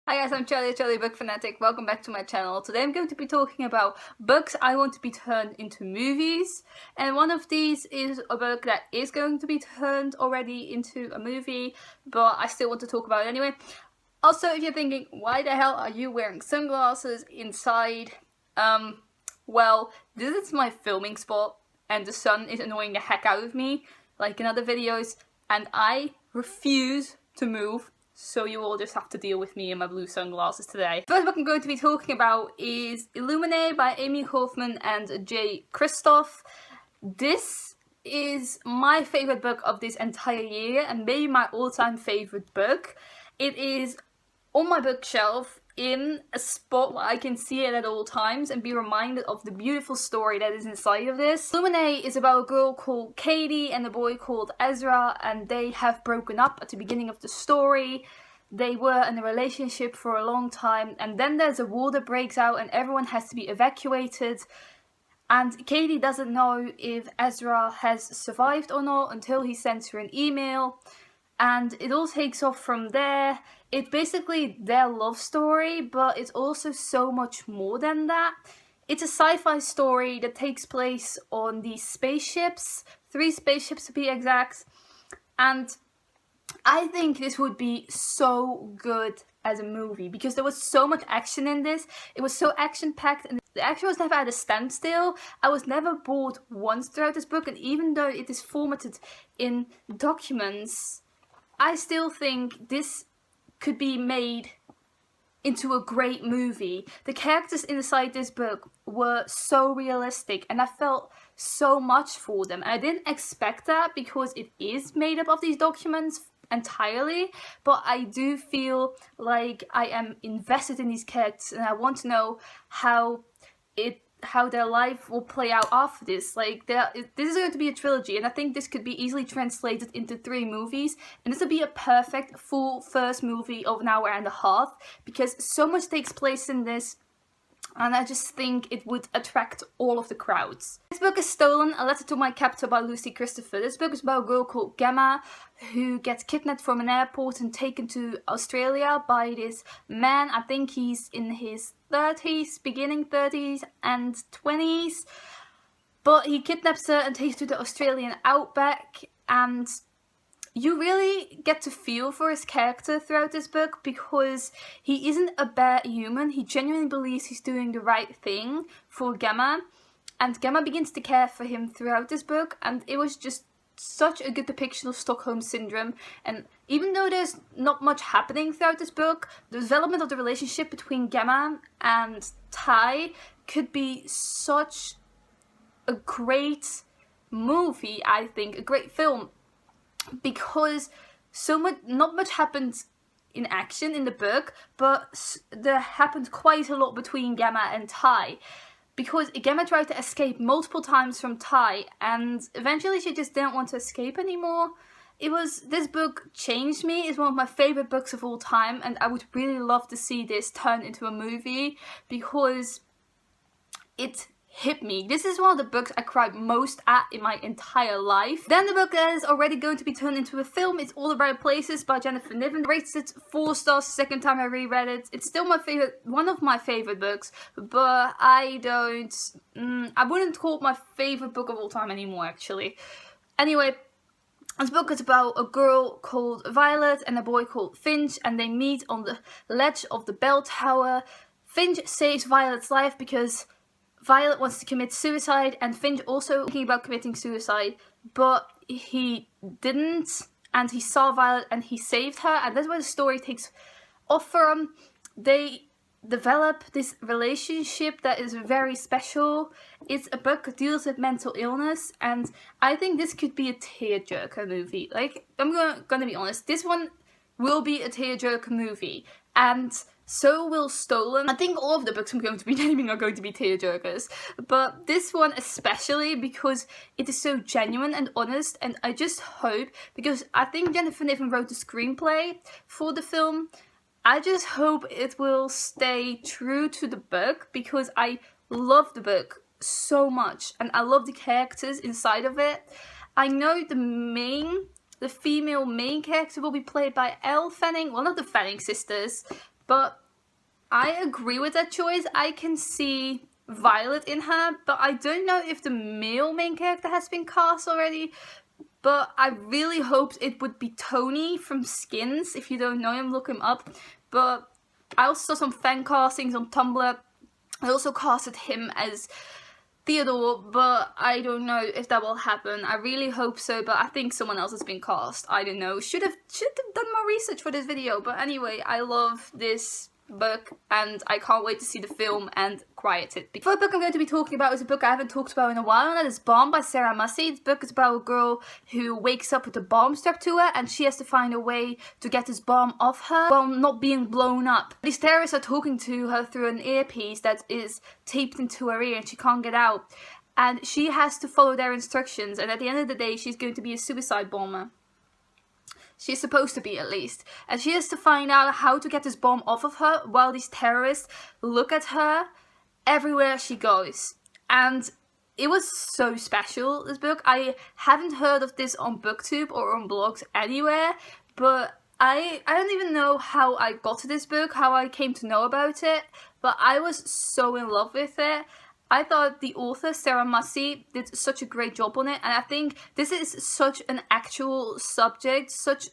Hi guys, I'm Charlie Book Fanatic. Welcome back to my channel. Today I'm going to be talking about books I want to be turned into movies. And one of these is a book that is going to be turned already into a movie, but I still want to talk about it anyway. Also, if you're thinking, why the hell are you wearing sunglasses inside? Well, this is my filming spot and the sun is annoying the heck out of me, like in other videos, and I refuse to move. So you all just have to deal with me and my blue sunglasses today. The first book I'm going to be talking about is Illuminae by Amy Kaufman and J. Kristoff. This is my favourite book of this entire year and maybe my all-time favourite book. It is on my bookshelf in a spot where I can see it at all times and be reminded of the beautiful story that is inside of this. Illuminae is about a girl called Katie and a boy called Ezra, and they have broken up at the beginning of the story. They were in a relationship for a long time, and then there's a war that breaks out and everyone has to be evacuated. And Katie doesn't know if Ezra has survived or not until he sends her an email. And it all takes off from there. It's basically their love story, but it's also so much more than that. It's a sci-fi story that takes place on these spaceships, 3 spaceships to be exact. And I think this would be so good as a movie because there was so much action in this. It was so action-packed and the action was never at a standstill. I was never bored once throughout this book, and even though it is formatted in documents, I still think this could be made into a great movie. The characters inside this book were so realistic and I felt so much for them. And I didn't expect that because it is made up of these documents entirely, but I do feel like I am invested in these characters and I want to know how their life will play out after this. Like, this is going to be a trilogy, and I think this could be easily translated into 3 movies, and this would be a perfect full first movie of an hour and a half, because so much takes place in this, and I just think it would attract all of the crowds. This book is Stolen, A Letter to My Captor by Lucy Christopher. This book is about a girl called Gemma who gets kidnapped from an airport and taken to Australia by this man. I think he's in his 30s, beginning 30s and 20s. But he kidnaps her and takes her to the Australian outback, and you really get to feel for his character throughout this book because he isn't a bad human. He genuinely believes he's doing the right thing for Gemma, and Gemma begins to care for him throughout this book, and it was just such a good depiction of Stockholm Syndrome. And even though there's not much happening throughout this book, the development of the relationship between Gemma and Ty could be such a great movie, I think, a great film. Because not much happens in action in the book, but there happened quite a lot between Gemma and Ty. Because Gemma tried to escape multiple times from Ty, and eventually she just didn't want to escape anymore. This book changed me. It's one of my favourite books of all time, and I would really love to see this turned into a movie because it hit me. This is one of the books I cried most at in my entire life. Then the book that is already going to be turned into a film is All the Right Places by Jennifer Niven. I rated it 4 stars the second time I reread it. It's still one of my favourite books, but I wouldn't call it my favourite book of all time anymore, actually. Anyway, this book is about a girl called Violet and a boy called Finch, and they meet on the ledge of the bell tower. Finch saves Violet's life because Violet wants to commit suicide, and Finch also thinking about committing suicide, but he didn't, and he saw Violet and he saved her, and that's where the story takes off from. They develop this relationship that is very special. It's a book that deals with mental illness, and I think this could be a tearjerker movie. Like, I'm gonna be honest, this one will be a tearjerker movie, and so will Stolen. I think all of the books I'm going to be naming are going to be tearjerkers, but this one especially because it is so genuine and honest, and I just hope, because I think Jennifer Niven wrote the screenplay for the film, I just hope it will stay true to the book because I love the book so much and I love the characters inside of it. I know the female main character will be played by Elle Fanning, one of the Fanning sisters, but I agree with that choice. I can see Violet in her, but I don't know if the male main character has been cast already. But I really hoped it would be Tony from Skins. If you don't know him, look him up. But I also saw some fan castings on Tumblr. I also casted him as Theodore, but I don't know if that will happen. I really hope so, but I think someone else has been cast. I don't know. Should have done more research for this video. But anyway, I love this book and I can't wait to see the film and cry at it. The third book I'm going to be talking about is a book I haven't talked about in a while, and that is Bomb by Sarah Mussi. This book is about a girl who wakes up with a bomb stuck to her and she has to find a way to get this bomb off her while not being blown up. These terrorists are talking to her through an earpiece that is taped into her ear and she can't get out. And she has to follow their instructions, and at the end of the day she's going to be a suicide bomber. She's supposed to be, at least. And she has to find out how to get this bomb off of her while these terrorists look at her everywhere she goes. And it was so special, this book. I haven't heard of this on BookTube or on blogs anywhere, but I don't even know how I got to this book, how I came to know about it, but I was so in love with it. I thought the author, Sarah Mussi, did such a great job on it, and I think this is such an actual subject, such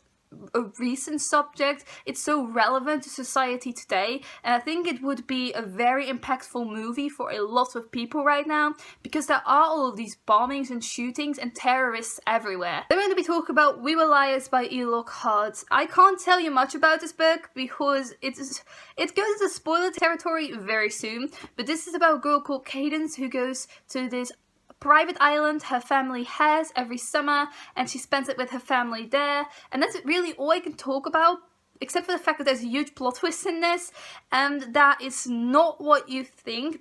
a recent subject. It's so relevant to society today, and I think it would be a very impactful movie for a lot of people right now, because there are all of these bombings and shootings and terrorists everywhere. Then we're going to be talking about We Were Liars by Lockhart. I can't tell you much about this book because it goes into spoiler territory very soon, but this is about a girl called Cadence who goes to this private island her family has every summer, and she spends it with her family there, and that's really all I can talk about, except for the fact that there's a huge plot twist in this, and that is not what you think.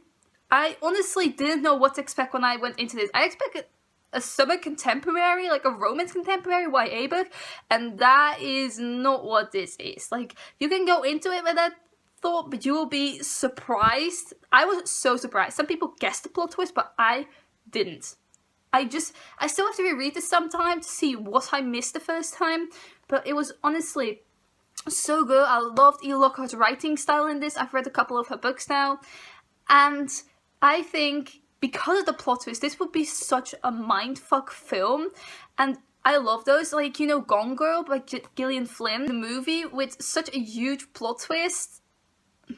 I honestly didn't know what to expect when I went into this. I expected a summer contemporary, like a romance contemporary YA book, and that is not what this is. Like, you can go into it with that thought, but you will be surprised. I was so surprised. Some people guessed the plot twist, but I didn't. I still have to reread this sometime to see what I missed the first time, but it was honestly so good. I loved Lockhart's writing style in this. I've read a couple of her books now, and I think because of the plot twist, this would be such a mindfuck film, and I love those, like, you know, Gone Girl by Gillian Flynn, the movie with such a huge plot twist,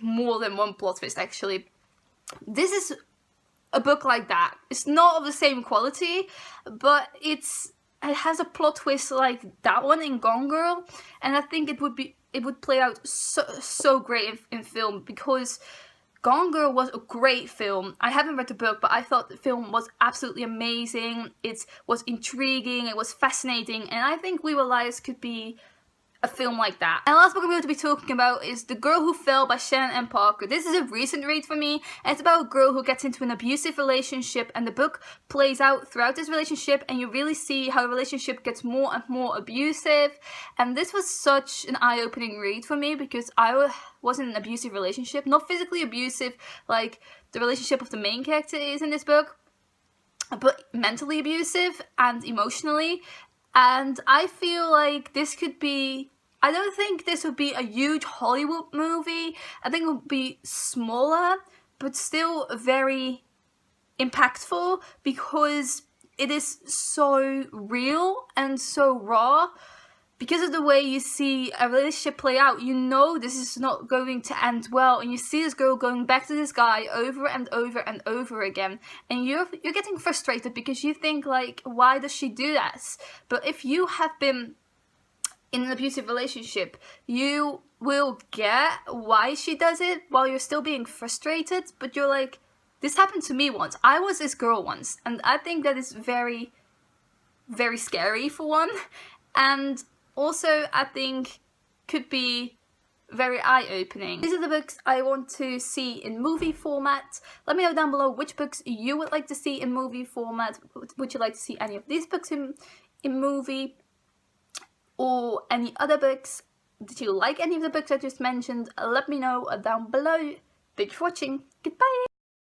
more than one plot twist actually. This is a book like that. It's not of the same quality, but it has a plot twist like that one in Gone Girl, and I think it would play out so great in film, because Gone Girl was a great film. I haven't read the book, but I thought the film was absolutely amazing. It was intriguing, it was fascinating, and I think We Were Liars could be a film like that. And the last book I'm going to be talking about is The Girl Who Fell by Shannon and Parker. This is a recent read for me, and it's about a girl who gets into an abusive relationship, and the book plays out throughout this relationship, and you really see how the relationship gets more and more abusive. And this was such an eye-opening read for me, because I was in an abusive relationship, not physically abusive like the relationship of the main character is in this book, but mentally abusive and emotionally. And I feel like this could be, I don't think this would be a huge Hollywood movie. I think it would be smaller, but still very impactful, because it is so real and so raw. Because of the way you see a relationship play out, you know this is not going to end well, and you see this girl going back to this guy over and over and over again, and you're getting frustrated because you think, like, why does she do that? But if you have been in an abusive relationship, you will get why she does it while you're still being frustrated, but you're like, this happened to me once. I was this girl once, and I think that is very, very scary for one, and also, I think could be very eye-opening. These are the books I want to see in movie format. Let me know down below which books you would like to see in movie format. Would you like to see any of these books in movie? Or any other books? Did you like any of the books I just mentioned? Let me know down below. Thank you for watching. Goodbye!